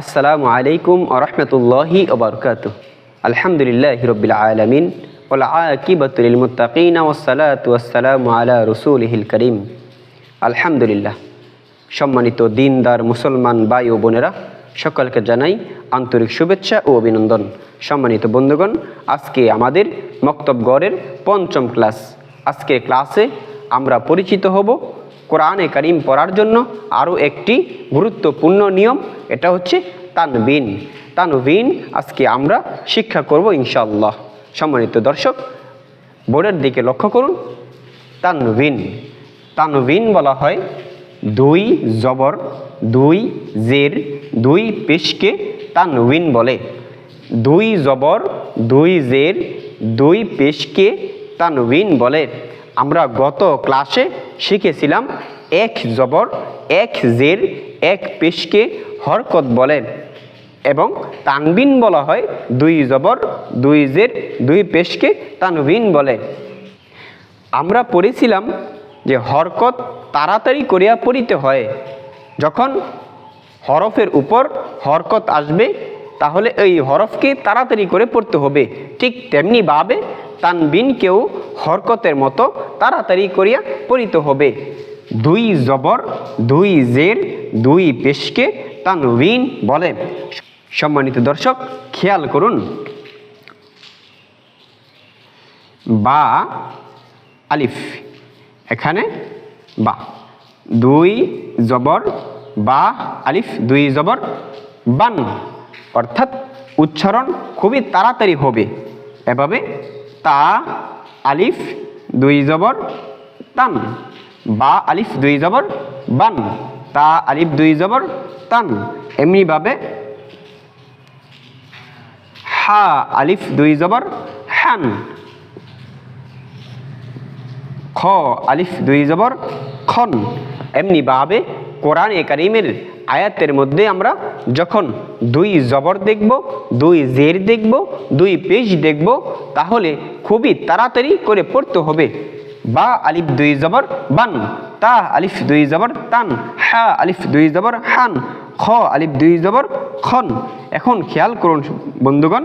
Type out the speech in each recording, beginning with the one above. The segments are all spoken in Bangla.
আসসালামু আলাইকুম ওয়া রাহমাতুল্লাহি ওয়া বারাকাতুহু। আলহামদুলিল্লাহি রাব্বিল আলামিন ওয়াল আকিবাতু লিল মুত্তাকিন ওয়াস সালাতু ওয়াস সালামু আলা রাসূলিহিল কারীম। আলহামদুলিল্লাহ। সম্মানিত দিনদার মুসলমান ভাই ও বোনেরা, সকলকে জানাই আন্তরিক শুভেচ্ছা ও অভিনন্দন। সম্মানিত বন্ধুগণ, আজকে আমাদের মক্তব গড়ের পঞ্চম ক্লাস। আজকের ক্লাসে আমরা পরিচিত হব কোরআনে কারীম পড়ার জন্য আরও একটি গুরুত্বপূর্ণ নিয়ম, এটা হচ্ছে তানবিন। তানবিন আজকে আমরা শিক্ষা করব ইনশাআল্লাহ। সম্মানিত দর্শক, বোর্ডের দিকে লক্ষ্য করুন। তানবিন, তানবিন বলা হয় দুই জবর, দুই জের, দুই পেশকে তানবিন বলে। দুই জবর, দুই জের, দুই পেশকে তানবিন বলে। আমরা গত ক্লাসে শিখেছিলাম এক জবর, এক জের, এক পেশকে হরকত বলে এবং তানবিন বলা হয় দুই জবর, দুই জের, দুই পেশকে তানবিন বলে। আমরা পড়েছিলাম যে হরকত তাড়াতাড়ি করিয়া পড়িতে হয়। যখন হরফের উপর হরকত আসবে তাহলে এই হরফকে তাড়াতাড়ি করে পড়তে হবে। ঠিক তেমনিভাবে তানবিনকেও হরকতের মতো তাড়াতাড়ি করিয়া পড়িতে হবে। দুই জবর, দুই জের, দুই পেশকে তানবিন বলে। সম্মানিত দর্শক, খেয়াল করুন, বা আলিফ, এখানে বা, দুই জবর বা আলিফ, দুই জবর বান, অর্থাৎ উচ্চারণ খুবই তাড়াতাড়ি হবে। এভাবে তা আলিফ দুই জবর তান, বা আলিফ দুই জবর বান, তা আলিফ দুই জবর তান। এমনিভাবে হা আলিফ দুই জবর হান, খ আলিফ দুই জবর খন। এমনিভাবে কোরআনে কারীমের আয়াতের মধ্যে আমরা যখন দুই জবর দেখব, দুই জের দেখব, দুই পেশ দেখব, তাহলে খুবই তাড়াতাড়ি করে পড়তে হবে। বা আলিফ দুই জবর বান, তা আলিফ দুই জবর তান, হা আলিফ দুই জবর হান, খ আলিফ দুই জবর খন। এখন খেয়াল করুন বন্ধুগণ,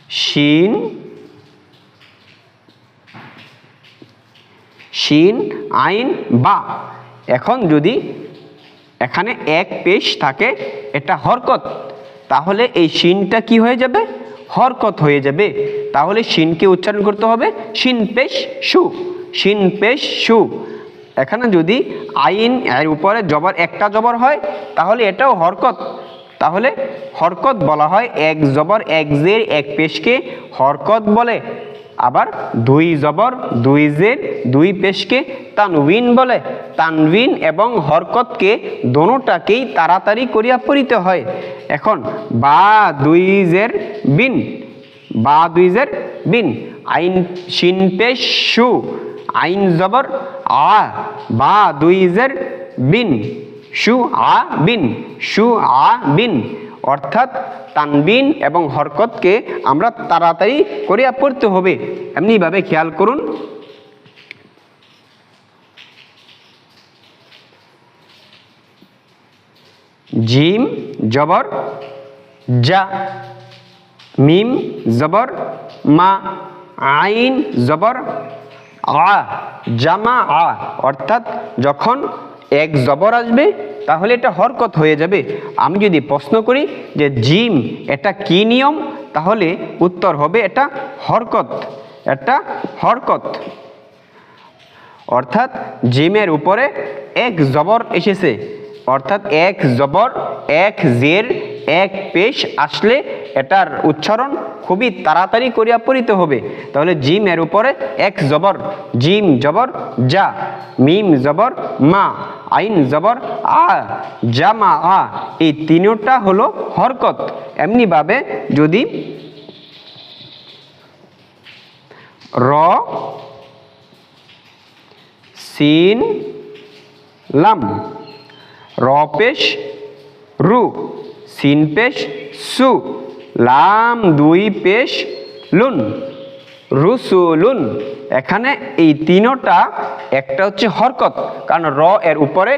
শিন, শিন আইন বা। এখন যদি এখানে এক পেশ থাকে, এটা হরকত, তাহলে এই শিনটা কি হয়ে যাবে? হরকত হয়ে যাবে। তাহলে শিনকে উচ্চারণ করতে হবে শিন পেশ সু, শিন পেশ সু। এখানে যদি আইন এর উপরে জবর, একটা জবর হয়, তাহলে এটাও হরকত। তাহলে হরকত বলা হয় এক জবর, এক জের, এক পেশকে হরকত বলে। আবার দুই জবর, দুই জের, দুই পেশকে তানবিন বলে। তানবিন এবং হরকতকে দোনোটাকেই তাড়াতাড়ি করিয়া পড়িতে হয়। এখন বা দুই জের বিন, বা দুই জের বিন, আইন শিন পেশ সু, আইন জবর আ, বা দুই জের বিন, সু আ বিন, সু আ বিন। অর্থাৎ তানবিন এবং হরকতকে আমরা তাড়াতাড়ি করিয়া পড়তে হবে। এমনিভাবে খেয়াল করুন, জিম জবর যা, মিম জবর মা, আইন জবর আ, জামা আ। অর্থাৎ যখন এক জবর আসবে তাহলে এটা হরকত হয়ে যাবে। আমি যদি প্রশ্ন করি যে জিম এটা কি নিয়ম, তাহলে উত্তর হবে এটা হরকত, এটা হরকত। অর্থাৎ জিমের উপরে এক জবর এসেছে, অর্থাৎ এক জবর, এক জের, এক পেশ আসলে এটার উচ্চারণ খুবই তাড়াতাড়ি করিয়া পড়িতে হবে। তাহলে জিম এর উপরে এক জবর, জিম জবর যা, মিম জবর মা, আইন জবর আ, জামা আ, এই তিনটা হলো হরকত। এমনিভাবে যদি র সিন লাম, র পেশ রু, সিন পেশ সু, লাম দুই পেশ লুন, রুসুলুন। এখানে এই তিনটা একটা হচ্ছে হরকত, কারণ র এর উপরে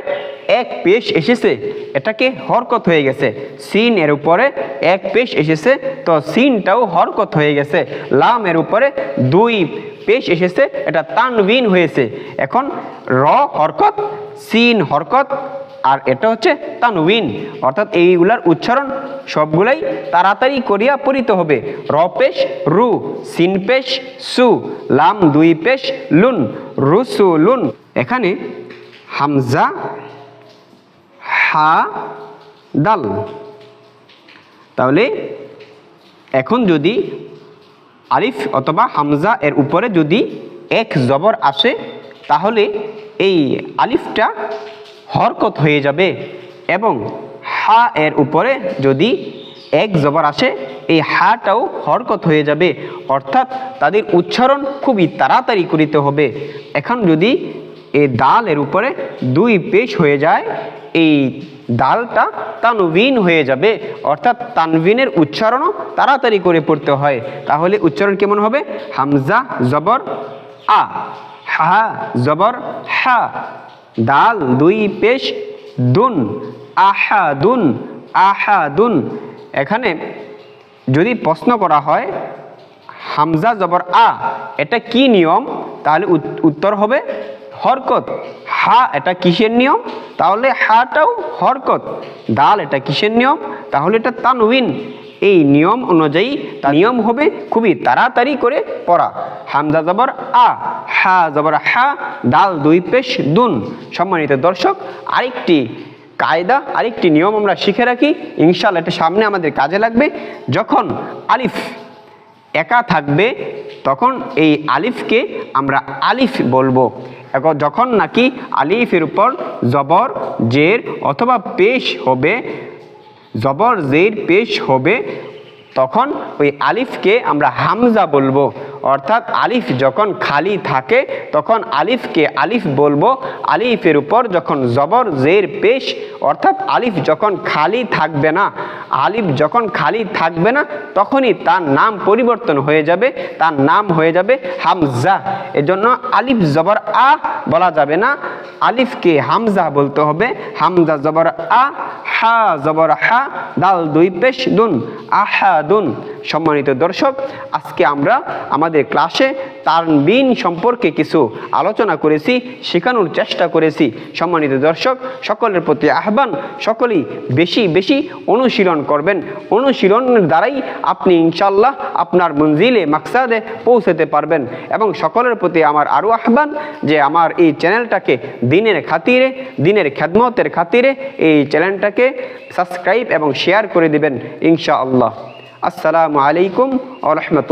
এক পেশ এসেছে, এটাকে হরকত হয়ে গেছে। সিন এর উপরে এক পেশ এসেছে, তো সিনটাও হরকত হয়ে গেছে। লাম এর উপরে দুই পেশ এসেছে, এটা তানবিন হয়েছে। এখন র হরকত, সিন হরকত, আর এটা হচ্ছে তানবিন, অর্থাৎ এইগুলার উচ্চারণ সবগুলাই তাড়াতাড়ি করিয়া পড়িতে হবে। র পেশ রু, সিন পেশ সু, লাম দুই পেশ লুন, রুসু লুন। এখানে হামজা, হা, দাল। তাহলে এখন যদি আলিফ অথবা হামজা এর উপরে যদি এক জবর আসে, তাহলে এই আলিফটা হরকত হয়ে যাবে, এবং হা এর উপরে যদি এক জবর আসে, এই হাটাও হরকত হয়ে যাবে। অর্থাৎ তাদের উচ্চারণ খুবই তাড়াতাড়ি করিতে হবে। এখন যদি এই দাল এর উপরে দুই পেশ হয়ে যায়, এই দালটা তানবিন হয়ে যাবে, অর্থাৎ তানবিনের উচ্চারণও তাড়াতাড়ি করে পড়তে হয়। তাহলে উচ্চারণ কেমন হবে? হামজা জবর আ, হা জবর হা, দাল দুই পেশ দুন, আহাদুন, আহাদুন। এখানে যদি প্রশ্ন করা হয় হামজা জবর আ এটা কি নিয়ম, তাহলে উত্তর হবে হরকত। হা এটা কিসের নিয়ম? তাহলে হাটাও হরকত। দাল এটা কিসের নিয়ম? তাহলে এটা তানবিন। এই নিয়ম অনুযায়ী নিয়ম হবে খুবই তাড়াতাড়ি করে পড়া। হামজা জবর আ, হা জবর হা, দাল দুই পেশ দুন। সম্মানিত দর্শক, আরেকটি কায়দা, আরেকটি নিয়ম আমরা শিখে রাখি, ইনশাআল্লাহ এটা সামনে আমাদের কাজে লাগবে। যখন আলিফ একা থাকবে তখন এই আলিফকে আমরা আলিফ বলবো। এখন যখন নাকি আলিফের উপর জবর জের অথবা পেশ হবে, জবর জের পেশ হবে, তখন ওই আলিফকে আমরা হামজা বলবো। অর্থাৎ আলিফ যখন খালি থাকে তখন আলিফকে আলিফ বলবো। আলিফের উপর যখন জবর জের পেশ, অর্থাৎ আলিফ যখন খালি থাকবে না, আলিফ যখন খালি থাকবে না, তখনই তার নাম পরিবর্তন হয়ে যাবে, তার নাম হয়ে যাবে হামজা। এজন্য আলিফ জবর আ বলা যাবে না, আলিফকে হামজা বলতে হবে। হামজা জবর আ, হা জবর হা, দাল দুই পেশ দুন, আহাদুন। সম্মানিত দর্শক, আজকে আমরা আমাদের ক্লাসে তানবিন সম্পর্কে কিছু আলোচনা করেছি, শেখানোর চেষ্টা করেছি। সম্মানিত দর্শক, সকলের প্রতি আহ্বান, সকলেই বেশি বেশি অনুশীলন করবেন। অনুশীলনের দ্বারাই আপনি ইনশাআল্লাহ আপনার মঞ্জিলে মাকসাদে পৌঁছাতে পারবেন। এবং সকলের প্রতি আমার আরও আহ্বান যে আমার এই চ্যানেলটাকে দিনের খাতিরে, দিনের খেদমতের খাতিরে এই চ্যানেলটাকে সাবস্ক্রাইব এবং শেয়ার করে দিবেন ইনশাআল্লাহ। আসসালামু আলাইকুম ওয়া রাহমাতুল্লাহ।